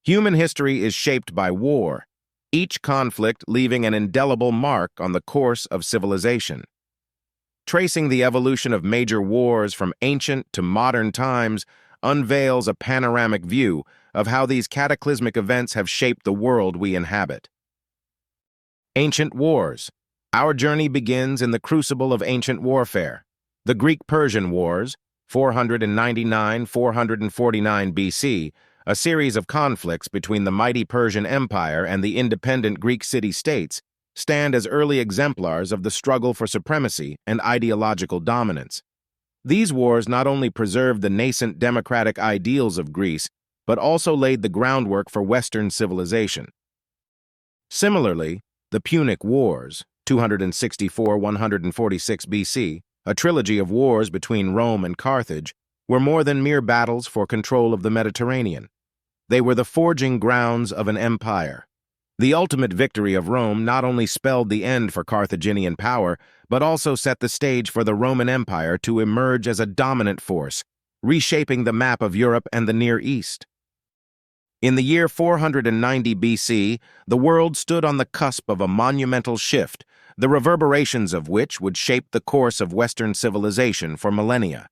Human history is shaped by war, each conflict leaving an indelible mark on the course of civilization. Tracing the evolution of major wars from ancient to modern times unveils a panoramic view of how these cataclysmic events have shaped the world we inhabit. Ancient wars. Our journey begins in the crucible of ancient warfare. The Greek-Persian Wars, 499–449 BC, a series of conflicts between the mighty Persian Empire and the independent Greek city-states, stand as early exemplars of the struggle for supremacy and ideological dominance. These wars not only preserved the nascent democratic ideals of Greece, but also laid the groundwork for Western civilization. Similarly, the Punic Wars, 264–146 BC, a trilogy of wars between Rome and Carthage, were more than mere battles for control of the Mediterranean. They were the forging grounds of an empire. The ultimate victory of Rome not only spelled the end for Carthaginian power, but also set the stage for the Roman Empire to emerge as a dominant force, reshaping the map of Europe and the Near East. In the year 490 BC, the world stood on the cusp of a monumental shift, the reverberations of which would shape the course of Western civilization for millennia.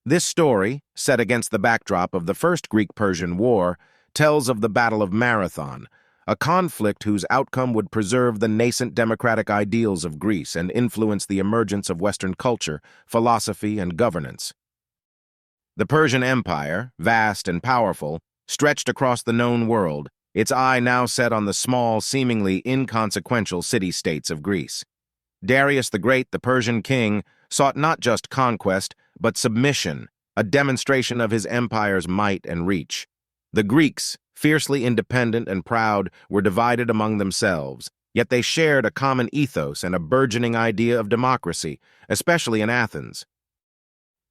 This story, set against the backdrop of the First Greek-Persian War, tells of the Battle of Marathon, a conflict whose outcome would preserve the nascent democratic ideals of Greece and influence the emergence of Western culture, philosophy, and governance. The Persian Empire, vast and powerful, stretched across the known world, its eye now set on the small, seemingly inconsequential city-states of Greece. Darius the Great, the Persian king, sought not just conquest, but submission, a demonstration of his empire's might and reach. The Greeks, fiercely independent and proud, were divided among themselves, yet they shared a common ethos and a burgeoning idea of democracy, especially in Athens.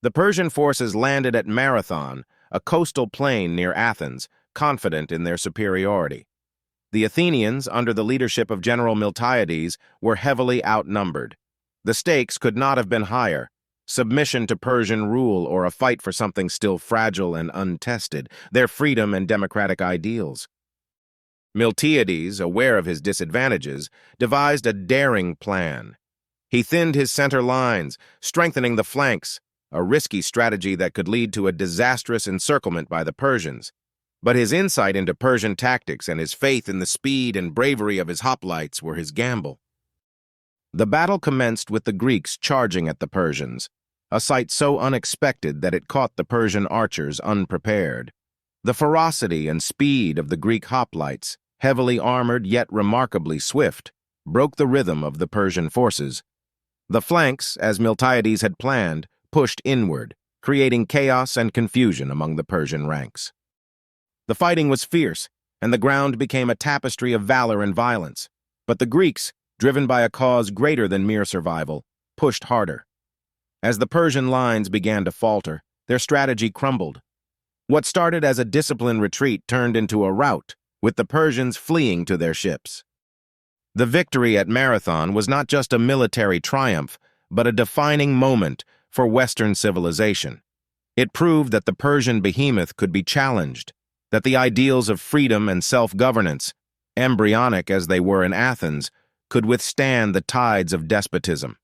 The Persian forces landed at Marathon, a coastal plain near Athens, confident in their superiority. The Athenians, under the leadership of General Miltiades, were heavily outnumbered. The stakes could not have been higher: submission to Persian rule or a fight for something still fragile and untested, their freedom and democratic ideals. Miltiades, aware of his disadvantages, devised a daring plan. He thinned his center lines, strengthening the flanks, a risky strategy that could lead to a disastrous encirclement by the Persians. But his insight into Persian tactics and his faith in the speed and bravery of his hoplites were his gamble. The battle commenced with the Greeks charging at the Persians, a sight so unexpected that it caught the Persian archers unprepared. The ferocity and speed of the Greek hoplites, heavily armored yet remarkably swift, broke the rhythm of the Persian forces. The flanks, as Miltiades had planned, pushed inward, creating chaos and confusion among the Persian ranks. The fighting was fierce, and the ground became a tapestry of valor and violence. But the Greeks, driven by a cause greater than mere survival, pushed harder. As the Persian lines began to falter, their strategy crumbled. What started as a disciplined retreat turned into a rout, with the Persians fleeing to their ships. The victory at Marathon was not just a military triumph, but a defining moment for Western civilization. It proved that the Persian behemoth could be challenged, that the ideals of freedom and self-governance, embryonic as they were in Athens, could withstand the tides of despotism.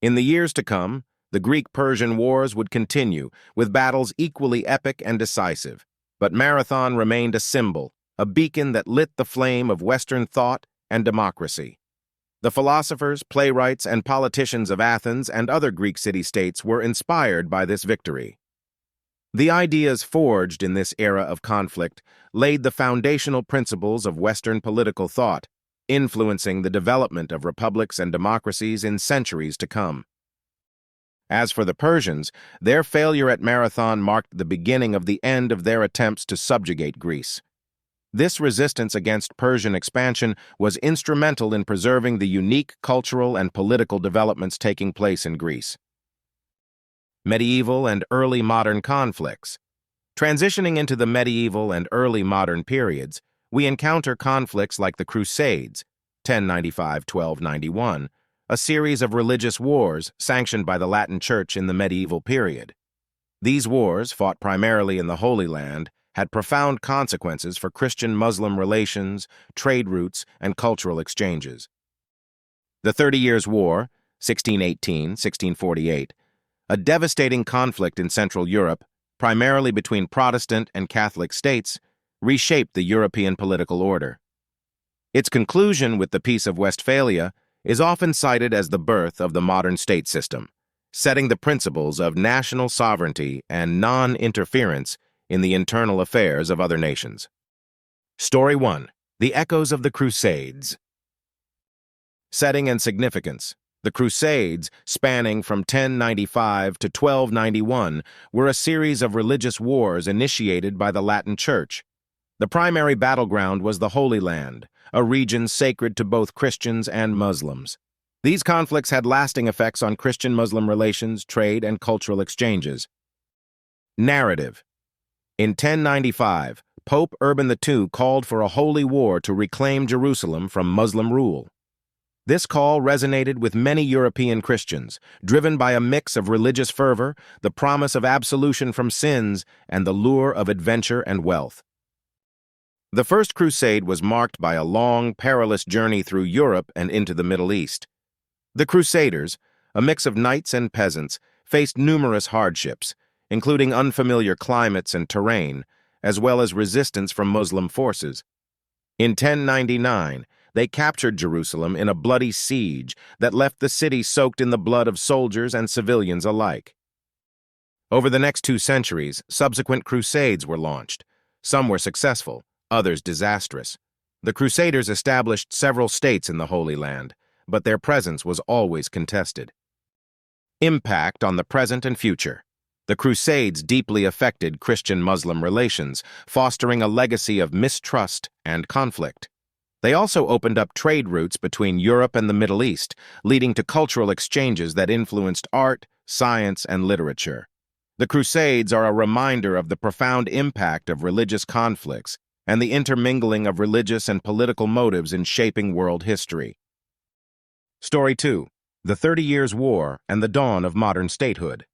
In the years to come, the Greek-Persian Wars would continue, with battles equally epic and decisive. But Marathon remained a symbol, a beacon that lit the flame of Western thought and democracy. The philosophers, playwrights, and politicians of Athens and other Greek city-states were inspired by this victory. The ideas forged in this era of conflict laid the foundational principles of Western political thought, influencing the development of republics and democracies in centuries to come. As for the Persians, their failure at Marathon marked the beginning of the end of their attempts to subjugate Greece. This resistance against Persian expansion was instrumental in preserving the unique cultural and political developments taking place in Greece. Medieval and early modern conflicts. Transitioning into the medieval and early modern periods, we encounter conflicts like the Crusades, 1095–1291, a series of religious wars sanctioned by the Latin Church in the medieval period. These wars, fought primarily in the Holy Land, had profound consequences for Christian-Muslim relations, trade routes, and cultural exchanges. The 30 Years' War, 1618-1648, a devastating conflict in Central Europe, primarily between Protestant and Catholic states, reshaped the European political order. Its conclusion with the Peace of Westphalia is often cited as the birth of the modern state system, setting the principles of national sovereignty and non-interference in the internal affairs of other nations. Story 1. The Echoes of the Crusades. Setting and significance. The Crusades, spanning from 1095 to 1291, were a series of religious wars initiated by the Latin Church. The primary battleground was the Holy Land, a region sacred to both Christians and Muslims. These conflicts had lasting effects on Christian-Muslim relations, trade, and cultural exchanges. Narrative. In 1095, Pope Urban II called for a holy war to reclaim Jerusalem from Muslim rule. This call resonated with many European Christians, driven by a mix of religious fervor, the promise of absolution from sins, and the lure of adventure and wealth. The First Crusade was marked by a long, perilous journey through Europe and into the Middle East. The Crusaders, a mix of knights and peasants, faced numerous hardships, including unfamiliar climates and terrain, as well as resistance from Muslim forces. In 1099, they captured Jerusalem in a bloody siege that left the city soaked in the blood of soldiers and civilians alike. Over the next 2 centuries, subsequent crusades were launched. Some were successful, others disastrous. The Crusaders established several states in the Holy Land, but their presence was always contested. Impact on the present and future. The Crusades deeply affected Christian-Muslim relations, fostering a legacy of mistrust and conflict. They also opened up trade routes between Europe and the Middle East, leading to cultural exchanges that influenced art, science, and literature. The Crusades are a reminder of the profound impact of religious conflicts and the intermingling of religious and political motives in shaping world history. Story 2. The 30 Years' War and the Dawn of Modern Statehood.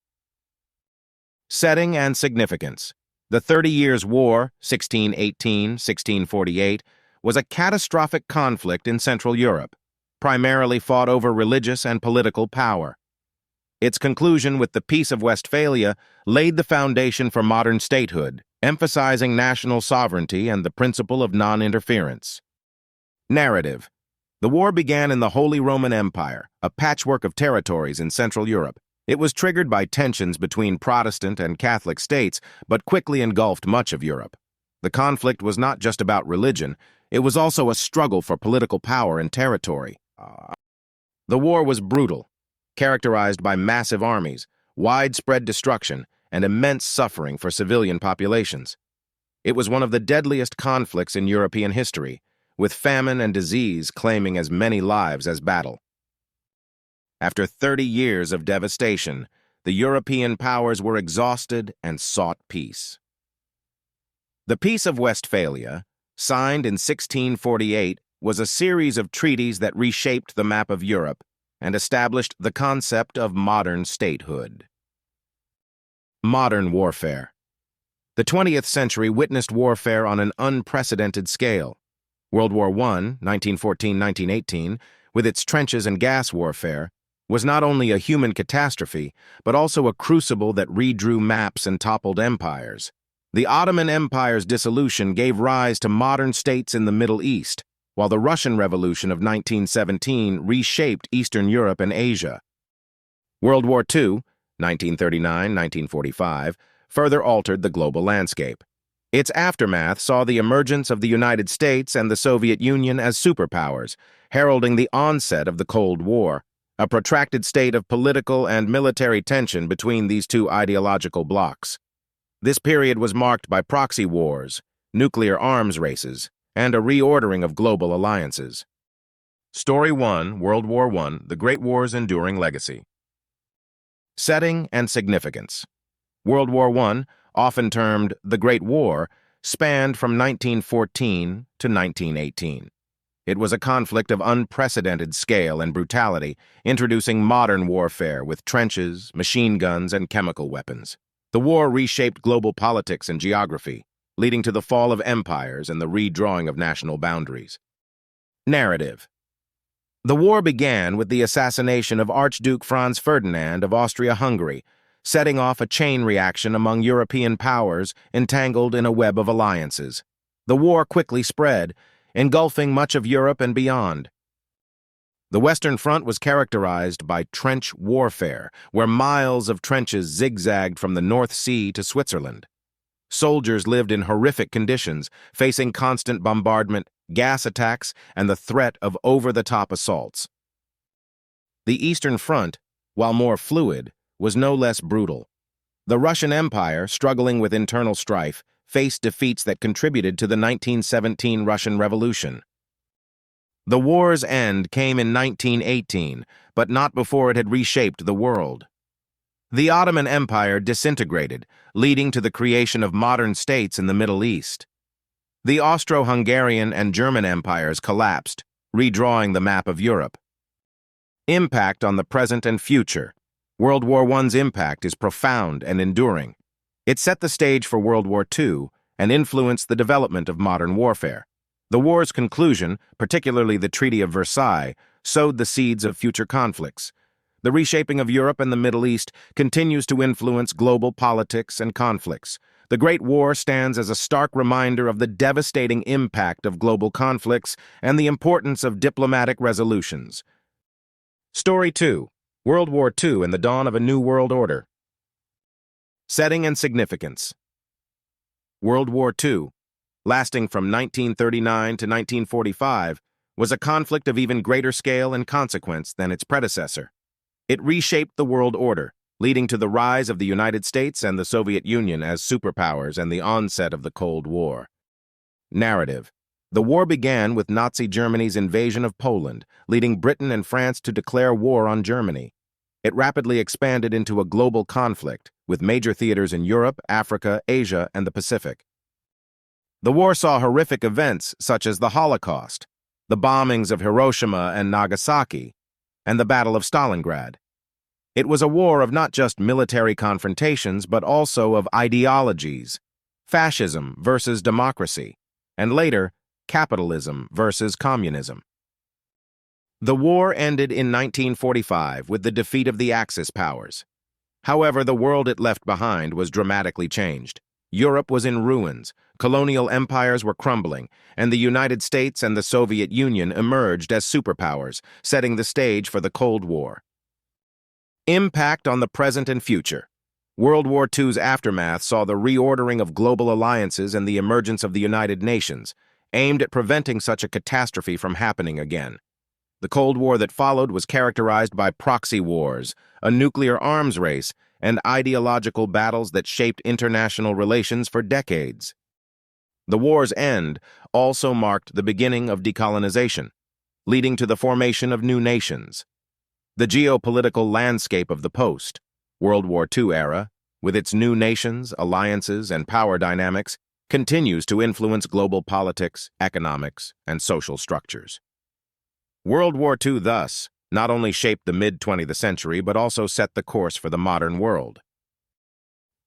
Setting and significance. The 30 Years' War, 1618-1648, was a catastrophic conflict in Central Europe, primarily fought over religious and political power. Its conclusion with the Peace of Westphalia laid the foundation for modern statehood, emphasizing national sovereignty and the principle of non-interference. Narrative. The war began in the Holy Roman Empire, a patchwork of territories in Central Europe. It was triggered by tensions between Protestant and Catholic states, but quickly engulfed much of Europe. The conflict was not just about religion, it was also a struggle for political power and territory. The war was brutal, characterized by massive armies, widespread destruction, and immense suffering for civilian populations. It was one of the deadliest conflicts in European history, with famine and disease claiming as many lives as battle. After 30 years of devastation, the European powers were exhausted and sought peace. The Peace of Westphalia, signed in 1648, was a series of treaties that reshaped the map of Europe and established the concept of modern statehood. Modern warfare. The 20th century witnessed warfare on an unprecedented scale. World War I, 1914-1918, with its trenches and gas warfare, was not only a human catastrophe, but also a crucible that redrew maps and toppled empires. The Ottoman Empire's dissolution gave rise to modern states in the Middle East, while the Russian Revolution of 1917 reshaped Eastern Europe and Asia. World War II, 1939-1945, further altered the global landscape. Its aftermath saw the emergence of the United States and the Soviet Union as superpowers, heralding the onset of the Cold War, a protracted state of political and military tension between these two ideological blocs. This period was marked by proxy wars, nuclear arms races, and a reordering of global alliances. Story 1, World War I, The Great War's Enduring Legacy. Setting and significance. World War I, often termed the Great War, spanned from 1914 to 1918. It was a conflict of unprecedented scale and brutality, introducing modern warfare with trenches, machine guns, and chemical weapons. The war reshaped global politics and geography, leading to the fall of empires and the redrawing of national boundaries. Narrative. The war began with the assassination of Archduke Franz Ferdinand of Austria-Hungary, setting off a chain reaction among European powers entangled in a web of alliances. The war quickly spread, engulfing much of Europe and beyond. The Western Front was characterized by trench warfare, where miles of trenches zigzagged from the North Sea to Switzerland. Soldiers lived in horrific conditions, facing constant bombardment, gas attacks, and the threat of over-the-top assaults. The Eastern Front, while more fluid, was no less brutal. The Russian Empire, struggling with internal strife, faced defeats that contributed to the 1917 Russian Revolution. The war's end came in 1918, but not before it had reshaped the world. The Ottoman Empire disintegrated, leading to the creation of modern states in the Middle East. The Austro-Hungarian and German empires collapsed, redrawing the map of Europe. Impact on the present and future. World War I's impact is profound and enduring. It set the stage for World War II and influenced the development of modern warfare. The war's conclusion, particularly the Treaty of Versailles, sowed the seeds of future conflicts. The reshaping of Europe and the Middle East continues to influence global politics and conflicts. The Great War stands as a stark reminder of the devastating impact of global conflicts and the importance of diplomatic resolutions. Story 2. World War II and the Dawn of a New World Order. Setting and significance. World War II, lasting from 1939 to 1945, was a conflict of even greater scale and consequence than its predecessor. It reshaped the world order, leading to the rise of the United States and the Soviet Union as superpowers and the onset of the Cold War. Narrative. The war began with Nazi Germany's invasion of Poland, leading Britain and France to declare war on Germany. It rapidly expanded into a global conflict, with major theaters in Europe, Africa, Asia, and the Pacific. The war saw horrific events such as the Holocaust, the bombings of Hiroshima and Nagasaki, and the Battle of Stalingrad. It was a war of not just military confrontations, but also of ideologies, fascism versus democracy, and later, capitalism versus communism. The war ended in 1945 with the defeat of the Axis powers. However, the world it left behind was dramatically changed. Europe was in ruins, colonial empires were crumbling, and the United States and the Soviet Union emerged as superpowers, setting the stage for the Cold War. Impact on the present and future. World War II's aftermath saw the reordering of global alliances and the emergence of the United Nations, aimed at preventing such a catastrophe from happening again. The Cold War that followed was characterized by proxy wars, a nuclear arms race, and ideological battles that shaped international relations for decades. The war's end also marked the beginning of decolonization, leading to the formation of new nations. The geopolitical landscape of the post-World War II era, with its new nations, alliances, and power dynamics, continues to influence global politics, economics, and social structures. World War II, thus, not only shaped the mid-20th century, but also set the course for the modern world.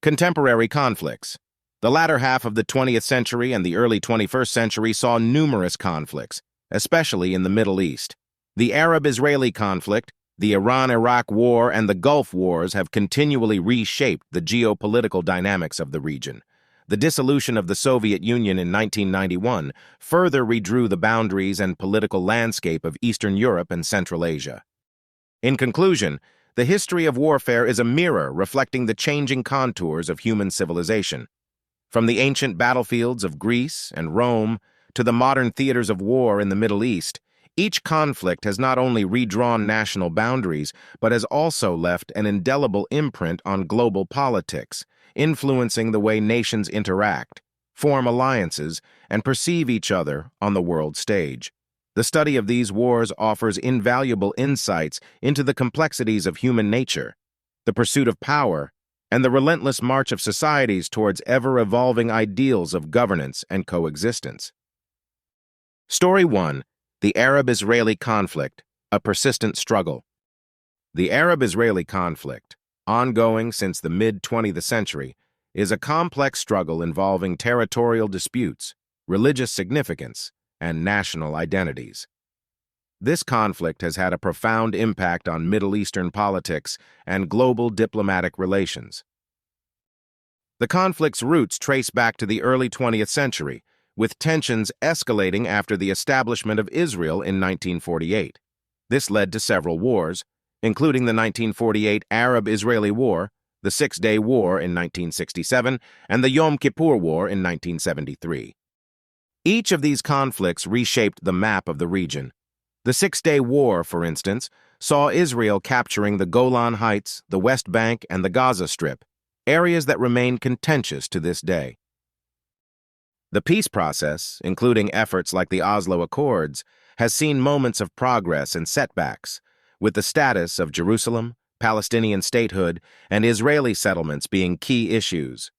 Contemporary conflicts. The latter half of the 20th century and the early 21st century saw numerous conflicts, especially in the Middle East. The Arab-Israeli conflict, the Iran-Iraq War, and the Gulf Wars have continually reshaped the geopolitical dynamics of the region. The dissolution of the Soviet Union in 1991 further redrew the boundaries and political landscape of Eastern Europe and Central Asia. In conclusion, the history of warfare is a mirror reflecting the changing contours of human civilization. From the ancient battlefields of Greece and Rome to the modern theaters of war in the Middle East, each conflict has not only redrawn national boundaries, but has also left an indelible imprint on global politics, influencing the way nations interact, form alliances, and perceive each other on the world stage. The study of these wars offers invaluable insights into the complexities of human nature, the pursuit of power, and the relentless march of societies towards ever-evolving ideals of governance and coexistence. Story 1. The Arab-Israeli Conflict, a Persistent Struggle. The Arab-Israeli conflict, ongoing since the mid-20th century, is a complex struggle involving territorial disputes, religious significance, and national identities. This conflict has had a profound impact on Middle Eastern politics and global diplomatic relations. The conflict's roots trace back to the early 20th century, with tensions escalating after the establishment of Israel in 1948. This led to several wars, including the 1948 Arab-Israeli War, the Six-Day War in 1967, and the Yom Kippur War in 1973. Each of these conflicts reshaped the map of the region. The Six-Day War, for instance, saw Israel capturing the Golan Heights, the West Bank, and the Gaza Strip, areas that remain contentious to this day. The peace process, including efforts like the Oslo Accords, has seen moments of progress and setbacks, with the status of Jerusalem, Palestinian statehood, and Israeli settlements being key issues.